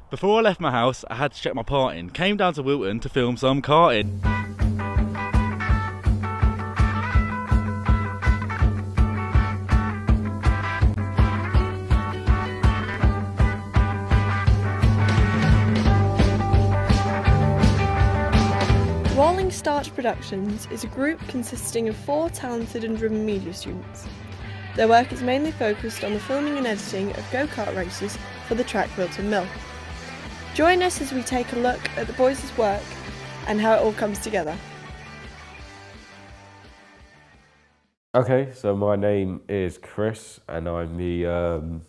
Before I left my house, I had to check my parting. Came down to Wilton to film some karting. Rolling Start Productions is a group consisting of 4 talented and driven media students. Their work is mainly focused on the filming and editing of go-kart races for the track Wilton Mill. Join us as we take a look at the boys' work and how it all comes together. Okay, so my name is Chris and I'm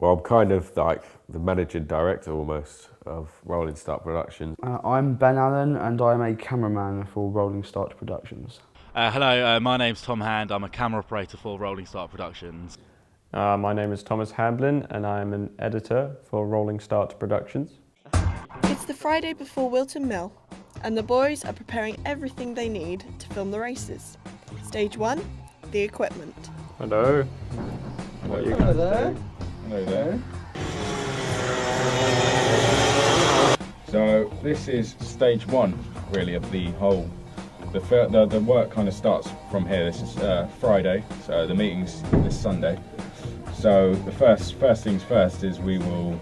I'm kind of like the managing director almost of Rolling Start Productions. I'm Ben Allen and I'm a cameraman for Rolling Start Productions. Hello, my name's Tom Hand. I'm a camera operator for Rolling Start Productions. My name is Thomas Hamblin and I'm an editor for Rolling Start Productions. It's the Friday before Wilton Mill and the boys are preparing everything they need to film the races. Stage 1, the equipment. Hello. What are you guys doing? Hello there. So this is stage 1 really of the whole. The work kind of starts from here. This is Friday, so the meeting's this Sunday. So the first things first is we will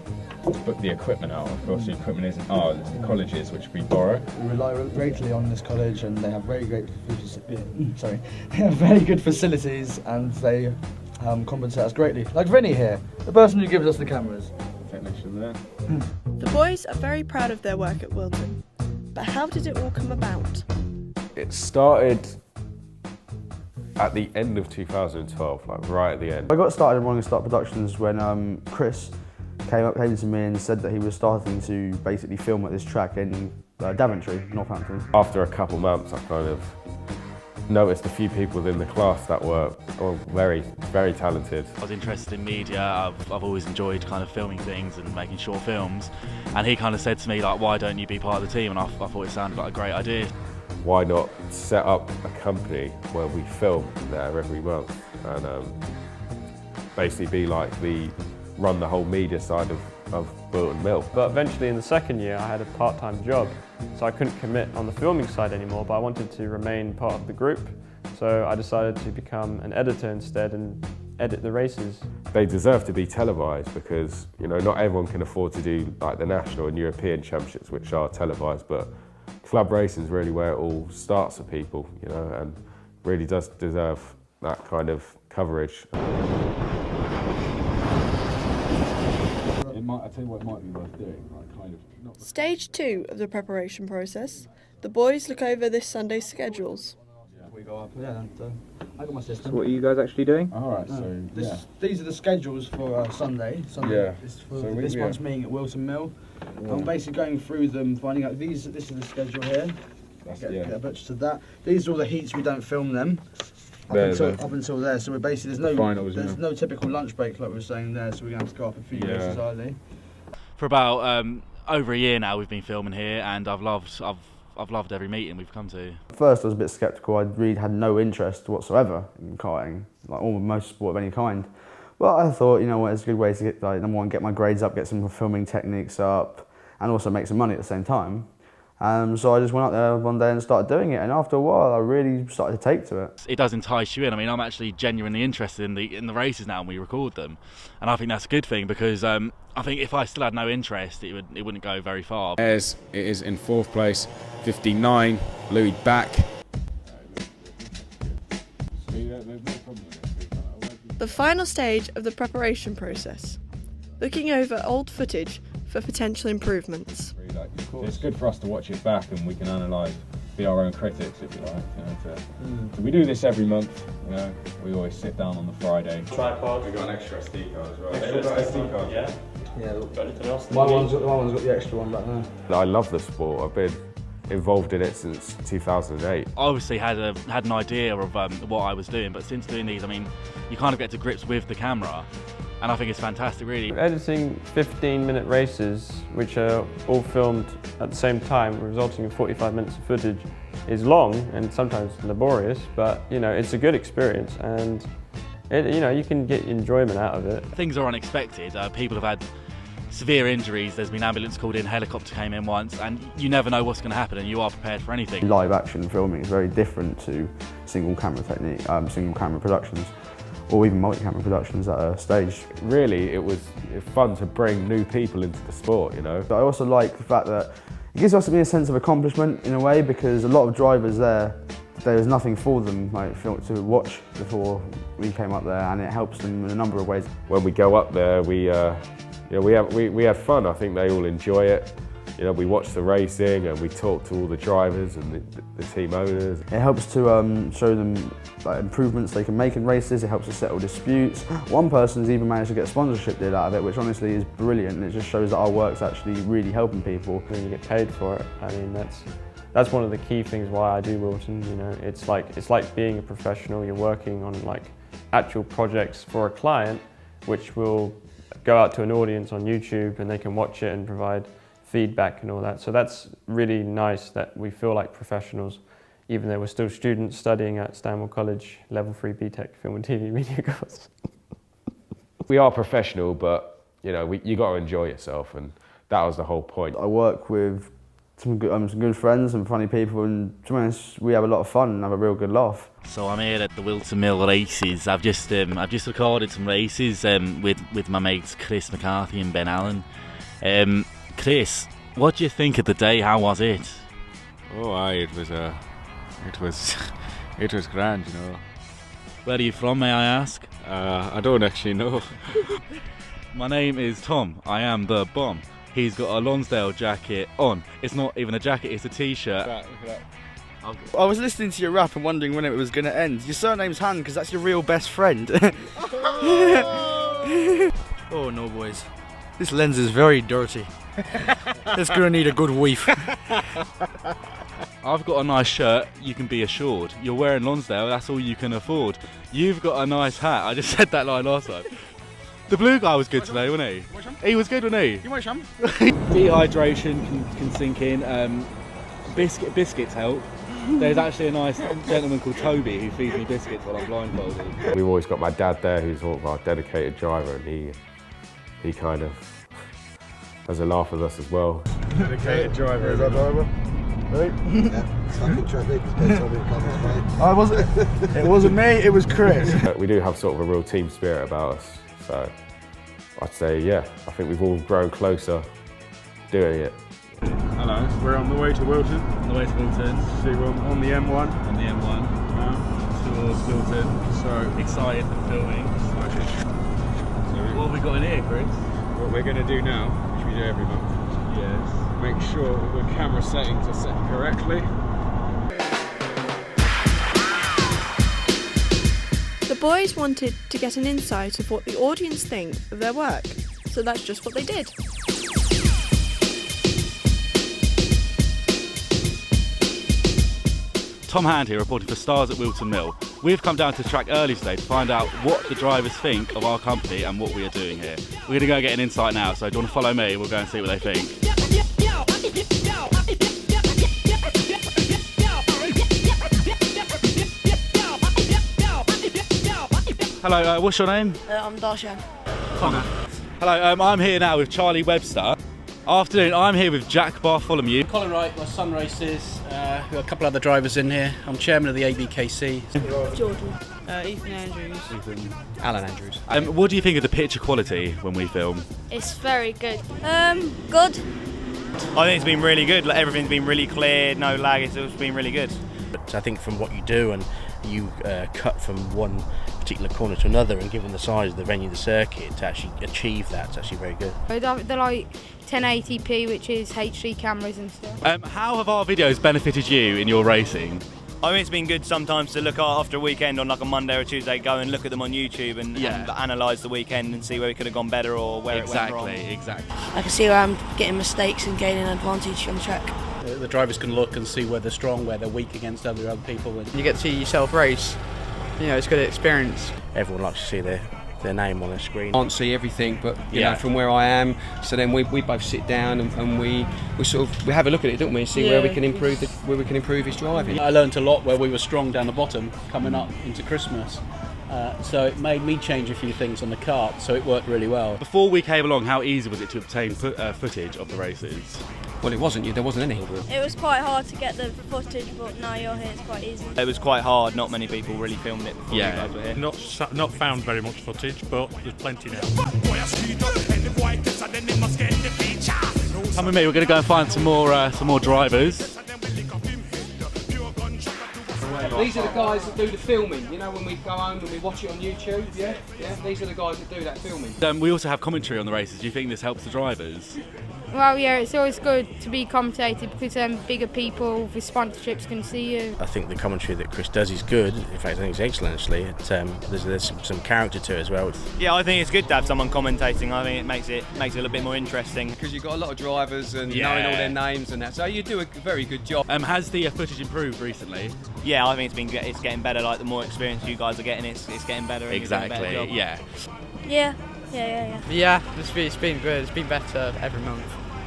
book the equipment out. Of course, the equipment isn't ours; it's the college's, which we borrow. We rely greatly on this college, and they have very good facilities, and they compensate us greatly. Like Vinny here, the person who gives us the cameras. Technician there. The boys are very proud of their work at Wilton, but how did it all come about? It started at the end of 2012, like right at the end. I got started in Rolling Start Productions when Chris came to me and said that he was starting to basically film at this track in Daventry, Northampton. After a couple months, I kind of noticed a few people within the class that were very, very talented. I was interested in media. I've always enjoyed kind of filming things and making short films. And he kind of said to me, like, why don't you be part of the team? And I thought it sounded like a great idea. Why not set up a company where we film there every month and basically be like run the whole media side of Wilton Mill. But eventually in the second year I had a part-time job, so I couldn't commit on the filming side anymore, but I wanted to remain part of the group. So I decided to become an editor instead and edit the races. They deserve to be televised because, you know, not everyone can afford to do like the national and European championships, which are televised, but club racing is really where it all starts for people, you know, and really does deserve that kind of coverage. I tell you what, it might be worth doing. Like kind of. Stage 2 of the preparation process. The boys look over this Sunday's schedules. We go up, I got my system. So what are you guys actually doing? All right, so These are the schedules for Sunday. Yeah. This one's meeting at Wilton Mill. Yeah. I'm basically going through them, finding out this is the schedule here. Get a butcher to that. These are all the heats we don't film them. Up until there, so we're basically there's no typical lunch break like we were saying there, so we're going to have to go up a few races early. For about over a year now we've been filming here and I've loved every meeting we've come to. At first I was a bit sceptical. I really had no interest whatsoever in karting, like most sport of any kind. But I thought, you know what, it's a good way to get, like, number one, get my grades up, get some filming techniques up, and also make some money at the same time. So I just went out there one day and started doing it, and after a while I really started to take to it. It does entice you in. I mean, I'm actually genuinely interested in the races now, and we record them, and I think that's a good thing because I think if I still had no interest, it wouldn't go very far. It is in 4th place, 59, Louis back. The final stage of the preparation process. Looking over old footage for potential improvements. It's good for us to watch it back and we can analyse, be our own critics if you like. You know, so we do this every month. You know, we always sit down on the Friday. Tripod. We got an extra SD card as well. Extra SD card. Yeah. My one's got the extra one back there. I love the sport. I've been involved in it since 2008. I obviously had an idea of what I was doing, but since doing these, I mean, you kind of get to grips with the camera. And I think it's fantastic, really. Editing 15-minute races, which are all filmed at the same time, resulting in 45 minutes of footage, is long and sometimes laborious, but you know, it's a good experience and you know, you can get enjoyment out of it. Things are unexpected. People have had severe injuries. There's been ambulance called in, helicopter came in once, and you never know what's going to happen, and you are prepared for anything. Live action filming is very different to single camera technique, single camera productions, or even multi-camera productions at a stage. Really, it was fun to bring new people into the sport, you know. But I also like the fact that it gives us a sense of accomplishment in a way, because a lot of drivers there was nothing for them to watch before we came up there, and it helps them in a number of ways. When we go up there, we have fun. I think they all enjoy it. You know, we watch the racing and we talk to all the drivers and the team owners. It helps to show them improvements they can make in races. It helps to settle disputes. One person's even managed to get a sponsorship deal out of it, which honestly is brilliant. And it just shows that our work's actually really helping people. When you get paid for it, I mean, that's one of the key things why I do Wilton. You know, it's like being a professional. You're working on like actual projects for a client, which will go out to an audience on YouTube, and they can watch it and provide feedback and all that. So that's really nice that we feel like professionals, even though we're still students studying at Stanwell College, level 3 BTEC Film and TV Media course. We are professional, but you know, you got to enjoy yourself, and that was the whole point. I work with some good friends and funny people, and to be honest, we have a lot of fun and have a real good laugh. So I'm here at the Wilton Mill races. I've just recorded some races with my mates Chris McCarthy and Ben Allen. Chris, what do you think of the day? How was it? Oh, it was grand, you know. Where are you from, may I ask? I don't actually know. My name is Tom. I am the bomb. He's got a Lonsdale jacket on. It's not even a jacket, it's a t-shirt. Look at that. I was listening to your rap and wondering when it was going to end. Your surname's Han because that's your real best friend. Oh no, boys. This lens is very dirty. It's going to need a good weave. I've got a nice shirt, you can be assured. You're wearing Lonsdale, that's all you can afford. You've got a nice hat. I just said that line last time. The blue guy was good today, wasn't he? He was good, wasn't he? Dehydration can sink in. Biscuits help. There's actually a nice gentleman called Toby who feeds me biscuits while I'm blindfolded. We've always got my dad there, who's sort of our dedicated driver, and he kind of has a laugh with us as well. Dedicated driver. Is that driver? Right? It wasn't me, it was Chris. We do have sort of a real team spirit about us, so I'd say, yeah, I think we've all grown closer doing it. Hello, we're on the way to Wilton. On the way to Wilton. See, we're on the M1. On the M1. Towards Wilton. So excited for filming. Excited. So What have we got in here, Chris? what we're going to do now, which we do every month, Yes. make sure that the camera settings are set correctly. The boys wanted to get an insight of what the audience think of their work, so that's just what they did. Tom Hand here, reporting for Stars at Wilton Mill. We've come down to the track early today to find out what the drivers think of our company and what we are doing here. We're going to go and get an insight now, so do you want to follow me? We'll go and see what they think. Hello, what's your name? I'm Darshan. Connor. Hello, I'm here now with Charlie Webster. Afternoon, I'm here with Jack Bartholomew. Colin Wright, my Sun Races, we've got a couple other drivers in here. I'm chairman of the ABKC. Jordan. Ethan Andrews. Alan Andrews. What do you think of the picture quality when we film? It's very good. Good. I think it's been really good. Like, everything's been really clear, no lag. It's been really good. But I think from what you do, and you cut from one particular corner to another, and given the size of the venue, the circuit, to actually achieve that, it's actually very good. They're like 1080p, which is HD cameras and stuff. How have our videos benefited you in your racing? I mean, it's been good sometimes to look after a weekend on like a Monday or a Tuesday, go and look at them on YouTube and analyse the weekend and see where we could have gone better or where it went wrong. Exactly. I can see where I'm getting mistakes and gaining advantage on the track. The drivers can look and see where they're strong, where they're weak against other people. And You get to see yourself race. You know, it's a good experience. everyone likes to see their name on the screen. Can't see everything, but you know, from where I am, so then we both sit down and we have a look at it, don't we? See where we can improve his driving. I learnt a lot where we were strong down the bottom coming up into Christmas. so it made me change a few things on the kart, so it worked really well. Before we came along, how easy was it to obtain footage of the races? Well, it wasn't. There wasn't any. It was quite hard to get the footage, but now you're here, it's quite easy. It was quite hard. Not many people really filmed it before you guys were here. Not found very much footage, but there's plenty now. Come with me. We're going to go and find some more drivers. These are the guys that do the filming, you know, when we go home and we watch it on YouTube, yeah? These are the guys that do that filming. We also have commentary on the races. Do you think this helps the drivers? Well, yeah, it's always good to be commentated because bigger people with sponsorships can see you. I think the commentary that Chris does is good. In fact, I think it's excellent, actually. There's some character to it as well. Yeah, I think it's good to have someone commentating. I think it makes it a little bit more interesting. Because you've got a lot of drivers and knowing all their names and that, so you do a very good job. Has the footage improved recently? Yeah, I think it's getting better. Like, the more experience you guys are getting, it's getting better. And Exactly, yeah. Yeah, it's been good. It's been better every month.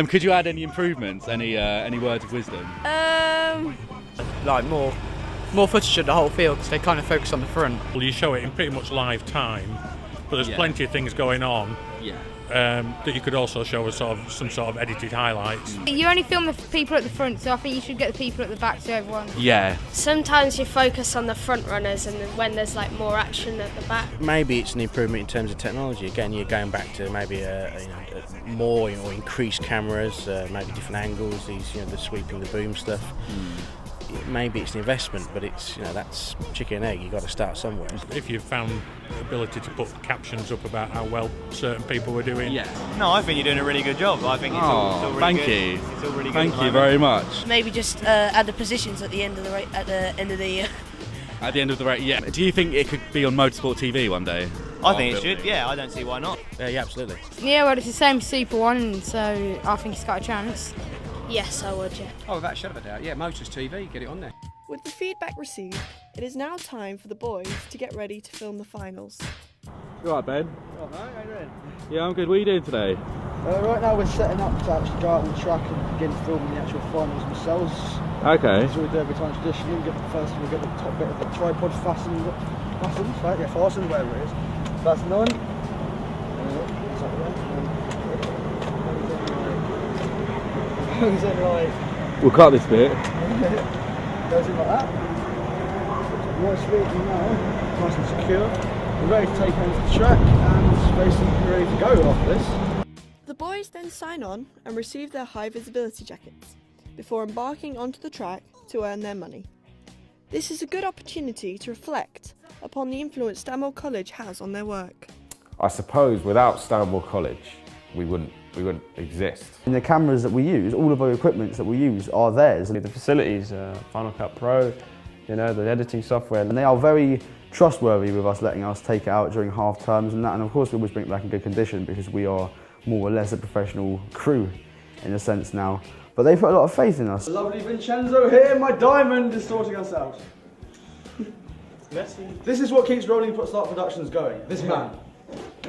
Could you add any improvements? Any words of wisdom? Like more footage of the whole field because they kind of focus on the front. Well, you show it in pretty much live time, but there's plenty of things going on. That you could also show as some sort of edited highlights. You only film the people at the front, so I think you should get the people at the back so everyone. Yeah. Sometimes you focus on the front runners and when there's like more action at the back. Maybe it's an improvement in terms of technology. Again, you're going back to maybe more increased cameras, maybe different angles. The sweeping, the boom stuff. Maybe it's an investment, but it's that's chicken and egg. You've got to start somewhere. If you've found the ability to put captions up about how well certain people were doing. No, I think you're doing a really good job. I think it's all really thank good. you. It's all really good. Thank you very much. Maybe just add the positions at the end of the At the end of the race, yeah. Do you think it could be on Motorsport TV one day? I think it should. Yeah, I don't see why not. Yeah, absolutely. Yeah, well, it's the same as Super 1, so I think it's got a chance. Yes, I would, yeah. Oh, without a shadow of a doubt. Yeah, Motors TV, get it on there. With the feedback received, it is now time for the boys to get ready to film the finals. You alright, Ben? How you doing? Yeah, I'm good. What are you doing today? Right now we're setting up to actually go out on the track and begin filming the actual finals themselves. Okay. So we do every time traditionally. We get the top bit of the tripod fastened, whatever it is. Fastened on. Goes in like... We'll cut this bit. Goes in like that. Nice speed now, nice and secure. We're ready to take on to the track and basically ready to go after this. The boys then sign on and receive their high visibility jackets before embarking onto the track to earn their money. This is a good opportunity to reflect upon the influence Stanmore College has on their work. I suppose without Stanmore College, we wouldn't exist. And the cameras that we use, all of our equipment that we use are theirs. The facilities, Final Cut Pro, the editing software. And they are very trustworthy with us letting us take it out during half terms and that. And of course we always bring it back in good condition because we are more or less a professional crew in a sense now. But they put a lot of faith in us. Lovely Vincenzo here, my diamond is sorting us out. Merci. This is what keeps Rolling Start Productions going, this man.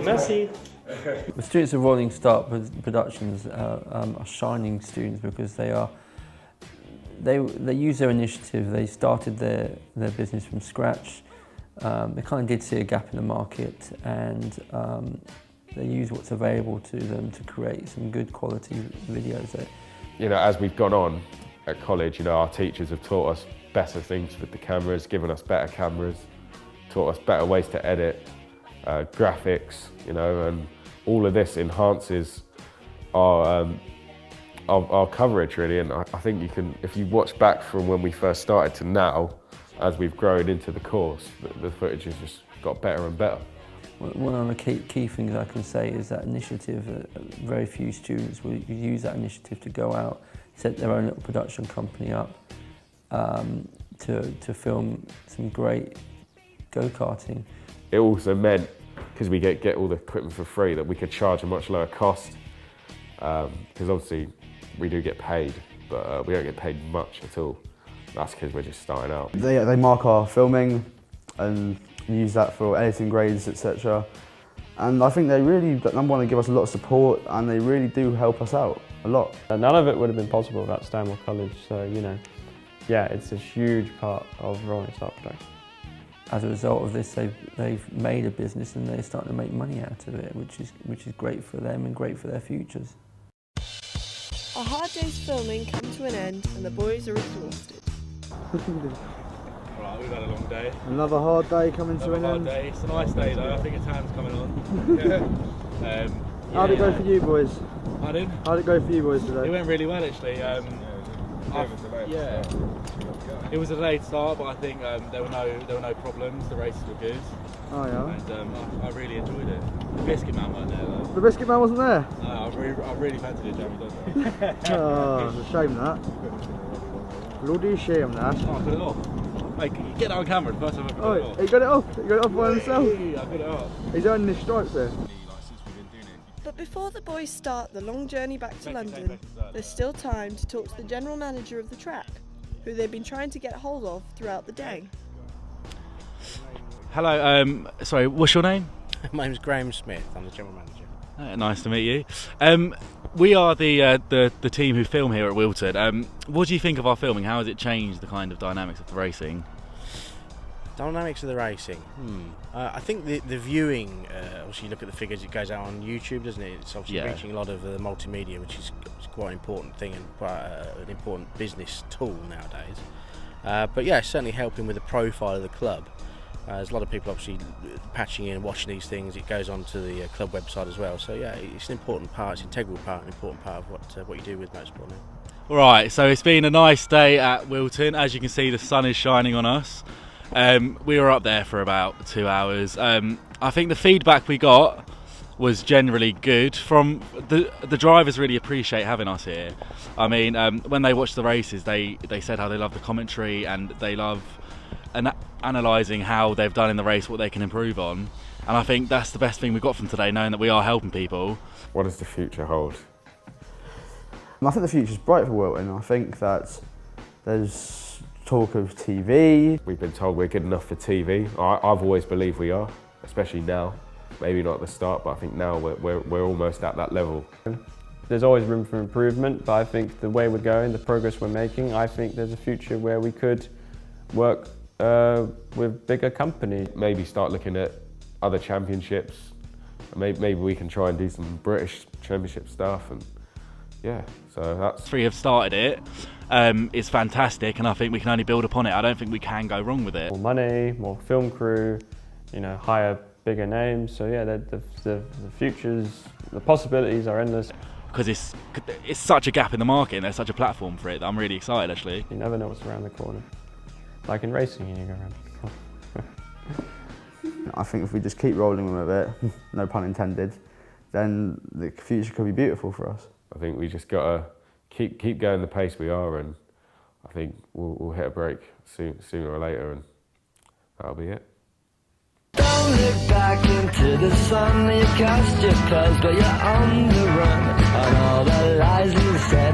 Merci. The students of Rolling Start Productions are shining students because they use their initiative. They started their business from scratch. They kind of did see a gap in the market, and they use what's available to them to create some good quality videos. As we've gone on at college, our teachers have taught us better things with the cameras, given us better cameras, taught us better ways to edit, graphics, and all of this enhances our coverage really. And I think you can, if you watch back from when we first started to now, as we've grown into the course, the footage has just got better and better. One of the key things I can say is that initiative. Very few students will use that initiative to go out, set their own little production company up, to film some great go-karting. It also meant, because we get all the equipment for free, that we could charge a much lower cost. Because obviously we do get paid, but we don't get paid much at all. That's because we're just starting out. They mark our filming and use that for editing grades, etc. And I think they really, number one, they give us a lot of support and they really do help us out a lot. None of it would have been possible without Stanmore College, so yeah, it's a huge part of Rolling Start Production. as a result of this, they've made a business and they're starting to make money out of it, which is great for them and great for their futures. A hard day's filming come to an end and the boys are exhausted. Right, we've had a long day. Another hard day coming to an end. Day. It's a nice day though. I think a tan's coming on. How'd it go for you boys? Pardon? How'd it go for you boys today? It went really well actually. It was a delayed start, but I think there were no problems. The races were good. Oh yeah. And I really enjoyed it. The biscuit man wasn't there though. The biscuit man wasn't there? No, I really fancied it, Jamie does. Oh, it's a shame that. Bloody shame that. Oh, I got it off. Mate, can you get that on camera? The first time I've ever got it off. He got it off. He got it off by himself. Hey, I got it off. He's earning his stripes there. But before the boys start the long journey back to London, there's still time to talk to the general manager of the track, who they've been trying to get hold of throughout the day. Hello, sorry, what's your name? My name's Graham Smith, I'm the general manager. Nice to meet you. We are the team who film here at Wilton. What do you think of our filming? How has it changed the kind of dynamics of the racing? Dynamics of the racing. I think the viewing, obviously you look at the figures, it goes out on YouTube, doesn't it? It's obviously reaching a lot of the multimedia, which is quite an important thing and quite an important business tool nowadays. But yeah, it's certainly helping with the profile of the club. There's a lot of people obviously patching in and watching these things. It goes on to the club website as well. So yeah, it's an important part, it's an integral part, an important part of what you do with motorsport now. Right, so it's been a nice day at Wilton. As you can see, the sun is shining on us. We were up there for about 2 hours. I think the feedback we got was generally good. From the drivers really appreciate having us here. I mean, when they watch the races, they said how they love the commentary and they love analysing how they've done in the race, what they can improve on. And I think that's the best thing we got from today, knowing that we are helping people. What does the future hold? I think the future's bright for Wilton. I think that there's talk of TV. We've been told we're good enough for TV. I've always believed we are, especially now. Maybe not at the start, but I think now we're almost at that level. There's always room for improvement, but I think the way we're going, the progress we're making, I think there's a future where we could work with bigger companies. Maybe start looking at other championships. Maybe we can try and do some British championship stuff, and yeah, so that's... Three have started it. It's fantastic, and I think we can only build upon it. I don't think we can go wrong with it. More money, more film crew, you know, hire bigger names. So yeah, the futures, the possibilities are endless. Because it's such a gap in the market, and there's such a platform for it that I'm really excited actually. You never know what's around the corner. Like in racing, you go around the corner. I think if we just keep rolling with it, no pun intended, then the future could be beautiful for us. I think we just gotta keep going the pace we are, and I think we'll hit a break sooner or later, and that'll be it. Don't look back into the sun, you cast your pearls, but you're on the run, and all the lies you say